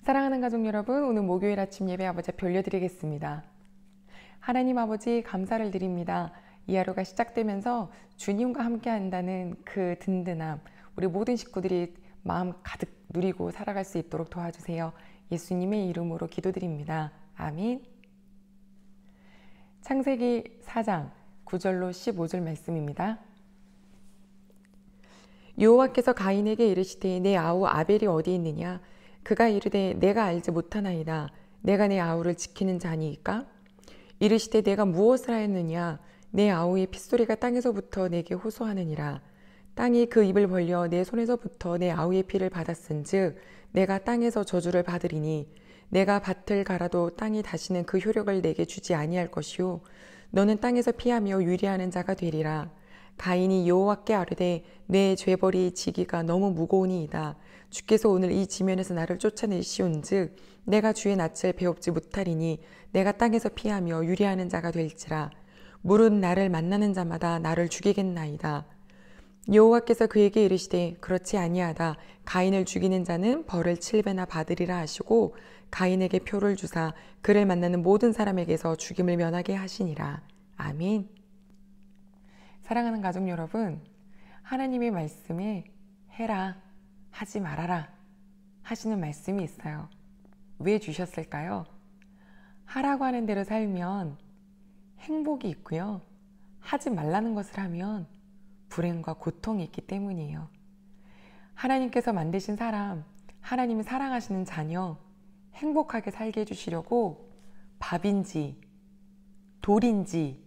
사랑하는 가족 여러분, 오늘 목요일 아침 예배 아버지 앞에 올려드리겠습니다. 하나님 아버지 감사를 드립니다. 이 하루가 시작되면서 주님과 함께 한다는 그 든든함, 우리 모든 식구들이 마음 가득 누리고 살아갈 수 있도록 도와주세요. 예수님의 이름으로 기도드립니다. 아멘. 창세기 4장 9절로 15절 말씀입니다. 여호와께서 가인에게 이르시되 내 아우 아벨이 어디 있느냐? 그가 이르되 내가 알지 못하나이다. 내가 내 아우를 지키는 자니이까? 이르시되 내가 무엇을 하였느냐? 내 아우의 핏소리가 땅에서부터 내게 호소하느니라. 땅이 그 입을 벌려 내 손에서부터 내 아우의 피를 받았은즉 내가 땅에서 저주를 받으리니 내가 밭을 갈아도 땅이 다시는 그 효력을 내게 주지 아니할 것이요 너는 땅에서 피하며 유리하는 자가 되리라. 가인이 여호와께 아뢰되 내 죄벌이 지기가 너무 무거우니이다. 주께서 오늘 이 지면에서 나를 쫓아내시온즉 내가 주의 낯을 배웁지 못하리니 내가 땅에서 피하며 유리하는 자가 될지라. 물은 나를 만나는 자마다 나를 죽이겠나이다. 여호와께서 그에게 이르시되 그렇지 아니하다. 가인을 죽이는 자는 벌을 7배나 받으리라 하시고 가인에게 표를 주사 그를 만나는 모든 사람에게서 죽임을 면하게 하시니라. 아멘. 사랑하는 가족 여러분, 하나님의 말씀에 해라, 하지 말아라 하시는 말씀이 있어요. 왜 주셨을까요? 하라고 하는 대로 살면 행복이 있고요. 하지 말라는 것을 하면 불행과 고통이 있기 때문이에요. 하나님께서 만드신 사람, 하나님이 사랑하시는 자녀 행복하게 살게 해주시려고 밥인지 돌인지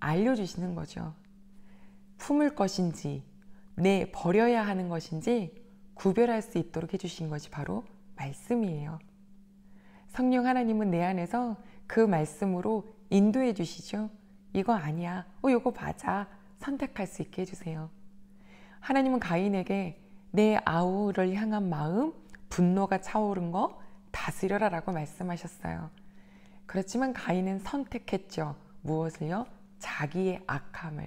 알려주시는 거죠. 품을 것인지 버려야 하는 것인지 구별할 수 있도록 해주신 것이 바로 말씀이에요. 성령 하나님은 내 안에서 그 말씀으로 인도해 주시죠. 이거 아니야, 이거 맞아, 선택할 수 있게 해주세요. 하나님은 가인에게 내 아우를 향한 마음, 분노가 차오른 거 다스려라 라고 말씀하셨어요. 그렇지만 가인은 선택했죠. 무엇을요? 자기의 악함을.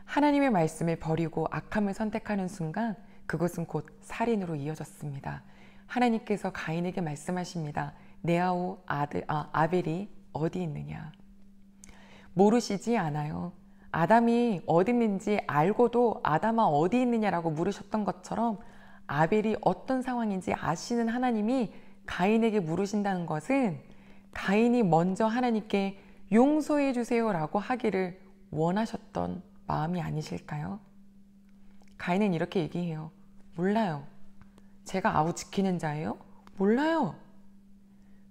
하나님의 말씀을 버리고 악함을 선택하는 순간 그것은 곧 살인으로 이어졌습니다. 하나님께서 가인에게 말씀하십니다. 내 아우 아벨이 어디 있느냐? 모르시지 않아요. 아담이 어디 있는지 알고도 아담아 어디 있느냐라고 물으셨던 것처럼 아벨이 어떤 상황인지 아시는 하나님이 가인에게 물으신다는 것은 가인이 먼저 하나님께 용서해 주세요라고 하기를 원하셨던 마음이 아니실까요? 가인은 이렇게 얘기해요. 몰라요. 제가 아우 지키는 자예요? 몰라요.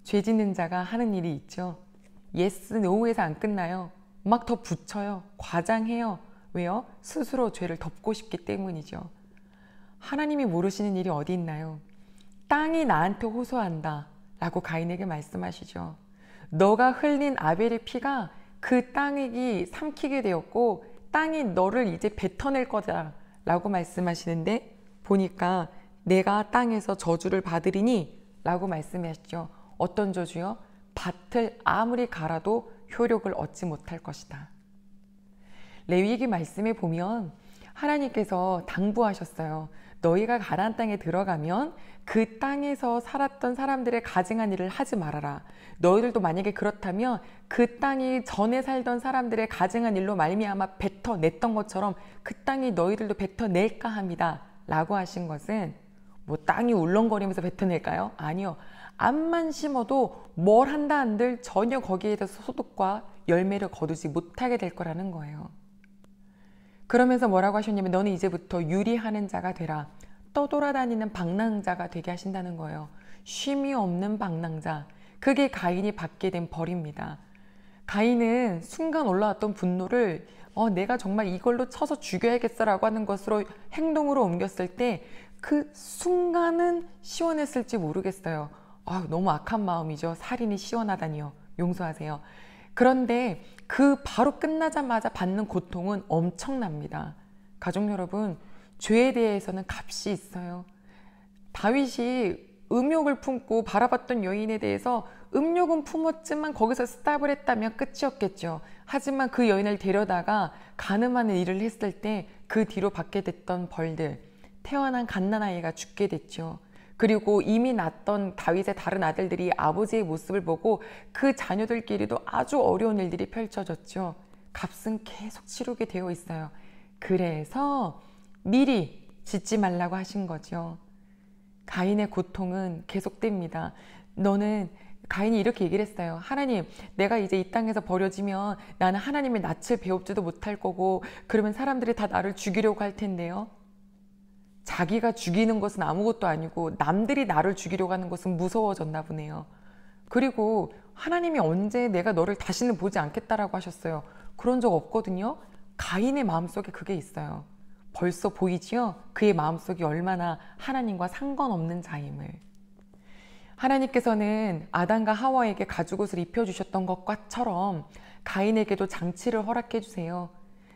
죄 짓는 자가 하는 일이 있죠. 예스, 노에서 안 끝나요. 막 더 붙여요. 과장해요. 왜요? 스스로 죄를 덮고 싶기 때문이죠. 하나님이 모르시는 일이 어디 있나요? 땅이 나한테 호소한다 라고 가인에게 말씀하시죠. 너가 흘린 아벨의 피가 그 땅이 삼키게 되었고 땅이 너를 이제 뱉어낼 거다 라고 말씀하시는데 보니까 내가 땅에서 저주를 받으리니 라고 말씀하시죠. 어떤 저주요? 밭을 아무리 갈아도 효력을 얻지 못할 것이다. 레위기 말씀에 보면 하나님께서 당부하셨어요. 너희가 가나안 땅에 들어가면 그 땅에서 살았던 사람들의 가증한 일을 하지 말아라. 너희들도 만약에 그렇다면 그 땅이 전에 살던 사람들의 가증한 일로 말미암아 뱉어냈던 것처럼 그 땅이 너희들도 뱉어낼까 합니다. 라고 하신 것은 땅이 울렁거리면서 뱉어낼까요? 아니요. 암만 심어도 뭘 한다 한들 전혀 거기에 대해서 소득과 열매를 거두지 못하게 될 거라는 거예요. 그러면서 뭐라고 하셨냐면 너는 이제부터 유리하는 자가 되라. 떠돌아다니는 방랑자가 되게 하신다는 거예요. 쉼이 없는 방랑자. 그게 가인이 받게 된 벌입니다. 가인은 순간 올라왔던 분노를 내가 정말 이걸로 쳐서 죽여야겠어라고 하는 것으로 행동으로 옮겼을 때 그 순간은 시원했을지 모르겠어요. 너무 악한 마음이죠. 살인이 시원하다니요. 용서하세요. 그런데 그 바로 끝나자마자 받는 고통은 엄청납니다. 가족 여러분, 죄에 대해서는 값이 있어요. 다윗이 음욕을 품고 바라봤던 여인에 대해서 음욕은 품었지만 거기서 스탑을 했다면 끝이었겠죠. 하지만 그 여인을 데려다가 간음하는 일을 했을 때 그 뒤로 받게 됐던 벌들, 태어난 갓난아이가 죽게 됐죠. 그리고 이미 낳았던 다윗의 다른 아들들이 아버지의 모습을 보고 그 자녀들끼리도 아주 어려운 일들이 펼쳐졌죠. 값은 계속 치르게 되어 있어요. 그래서 미리 짓지 말라고 하신 거죠. 가인의 고통은 계속됩니다. 가인이 이렇게 얘기를 했어요. 하나님, 내가 이제 이 땅에서 버려지면 나는 하나님의 낯을 배웁지도 못할 거고, 그러면 사람들이 다 나를 죽이려고 할 텐데요. 자기가 죽이는 것은 아무것도 아니고 남들이 나를 죽이려고 하는 것은 무서워졌나 보네요. 그리고 하나님이 언제 내가 너를 다시는 보지 않겠다라고 하셨어요. 그런 적 없거든요. 가인의 마음속에 그게 있어요. 벌써 보이지요? 그의 마음속이 얼마나 하나님과 상관없는 자임을. 하나님께서는 아담과 하와에게 가죽옷을 입혀주셨던 것과처럼 가인에게도 장치를 허락해 주세요.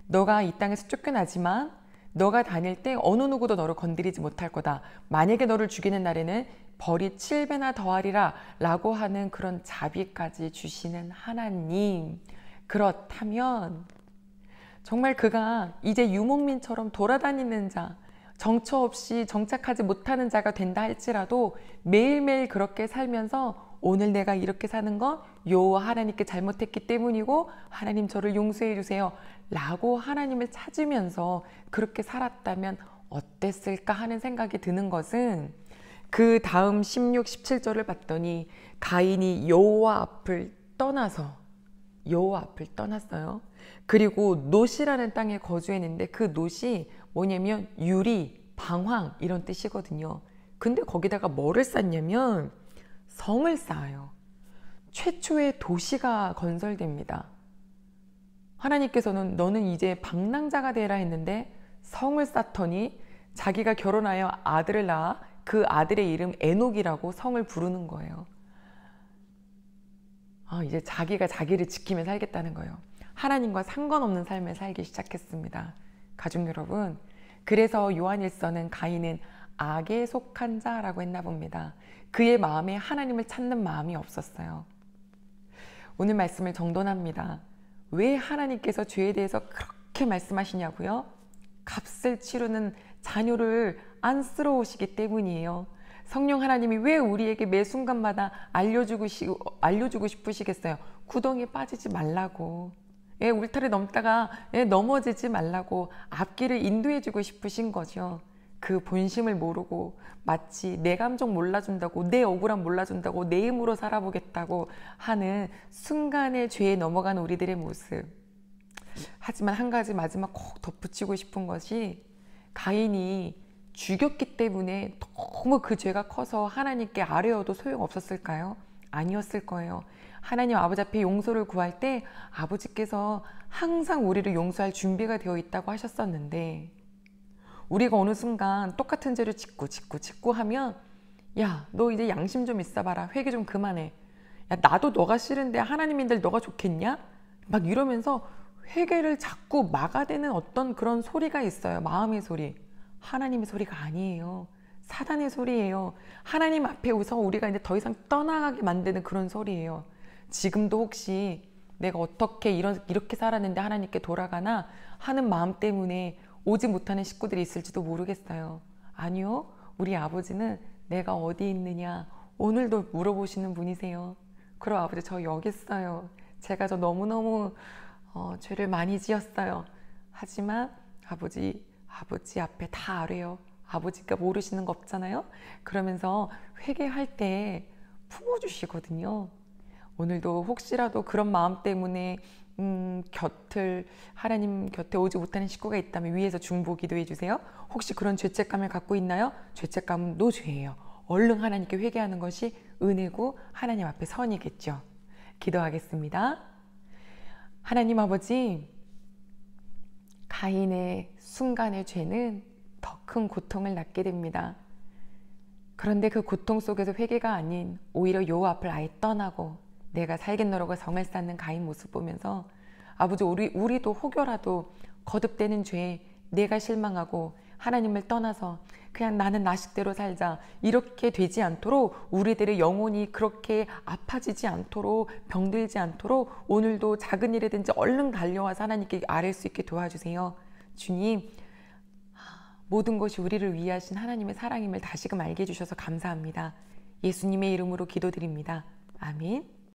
너가 이 땅에서 쫓겨나지만 너가 다닐 때 어느 누구도 너를 건드리지 못할 거다. 만약에 너를 죽이는 날에는 벌이 7배나 더하리라 라고 하는 그런 자비까지 주시는 하나님. 그렇다면 정말 그가 이제 유목민처럼 돌아다니는 자, 정처 없이 정착하지 못하는 자가 된다 할지라도 매일매일 그렇게 살면서 오늘 내가 이렇게 사는 건 여호와 하나님께 잘못했기 때문이고 하나님 저를 용서해 주세요 라고 하나님을 찾으면서 그렇게 살았다면 어땠을까 하는 생각이 드는 것은 그 다음 16, 17절을 봤더니 가인이 여호와 앞을 떠났어요. 그리고 놋이라는 땅에 거주했는데 그 놋이 뭐냐면 유리, 방황 이런 뜻이거든요. 근데 거기다가 뭐를 쌓냐면 성을 쌓아요. 최초의 도시가 건설됩니다. 하나님께서는 너는 이제 방랑자가 되라 했는데 성을 쌓더니 자기가 결혼하여 아들을 낳아 그 아들의 이름 에녹이라고 성을 부르는 거예요. 이제 자기가 자기를 지키며 살겠다는 거예요. 하나님과 상관없는 삶을 살기 시작했습니다. 가족 여러분, 그래서 요한일서는 가인은 악에 속한 자라고 했나 봅니다. 그의 마음에 하나님을 찾는 마음이 없었어요. 오늘 말씀을 정돈합니다. 왜 하나님께서 죄에 대해서 그렇게 말씀하시냐고요? 값을 치르는 자녀를 안쓰러우시기 때문이에요. 성령 하나님이 왜 우리에게 매 순간마다 알려주고 싶으시겠어요? 구덩이에 빠지지 말라고. 울타리 넘다가 넘어지지 말라고 앞길을 인도해주고 싶으신 거죠. 그 본심을 모르고 마치 내 감정 몰라준다고, 내 억울함 몰라준다고, 내 힘으로 살아보겠다고 하는 순간의 죄에 넘어간 우리들의 모습. 하지만 한 가지 마지막 꼭 덧붙이고 싶은 것이 가인이 죽였기 때문에 너무 그 죄가 커서 하나님께 아뢰어도 소용없었을까요? 아니었을 거예요. 하나님 아버지 앞에 용서를 구할 때 아버지께서 항상 우리를 용서할 준비가 되어 있다고 하셨었는데 우리가 어느 순간 똑같은 죄를 짓고 하면 야, 너 이제 양심 좀 있어봐라. 회개 좀 그만해. 야, 나도 너가 싫은데 하나님인들 너가 좋겠냐? 막 이러면서 회개를 자꾸 막아대는 어떤 그런 소리가 있어요. 마음의 소리. 하나님의 소리가 아니에요. 사단의 소리예요. 하나님 앞에서 우리가 이제 더 이상 떠나가게 만드는 그런 소리예요. 지금도 혹시 내가 어떻게 이렇게 살았는데 하나님께 돌아가나 하는 마음 때문에 오지 못하는 식구들이 있을지도 모르겠어요. 아니요. 우리 아버지는 내가 어디 있느냐 오늘도 물어보시는 분이세요. 그럼 아버지 저 여기 있어요. 제가 저 너무너무 죄를 많이 지었어요. 하지만 아버지 앞에 다 아뢰요. 아버지가 모르시는 거 없잖아요. 그러면서 회개할 때 품어주시거든요. 오늘도 혹시라도 그런 마음 때문에 하나님 곁에 오지 못하는 식구가 있다면 위에서 중보 기도해 주세요. 혹시 그런 죄책감을 갖고 있나요? 죄책감은 노죄예요. 얼른 하나님께 회개하는 것이 은혜고 하나님 앞에 선이겠죠. 기도하겠습니다. 하나님 아버지, 가인의 순간의 죄는 더 큰 고통을 낳게 됩니다. 그런데 그 고통 속에서 회개가 아닌 오히려 여호와 앞을 아예 떠나고 내가 살겠노라고 성을 쌓는 가인 모습 보면서 아버지 우리도 혹여라도 거듭되는 죄에 내가 실망하고 하나님을 떠나서 그냥 나는 나식대로 살자 이렇게 되지 않도록 우리들의 영혼이 그렇게 아파지지 않도록 병들지 않도록 오늘도 작은 일이든지 얼른 달려와서 하나님께 아뢰 수 있게 도와주세요. 주님, 모든 것이 우리를 위해 하신 하나님의 사랑임을 다시금 알게 해주셔서 감사합니다. 예수님의 이름으로 기도드립니다. 아멘.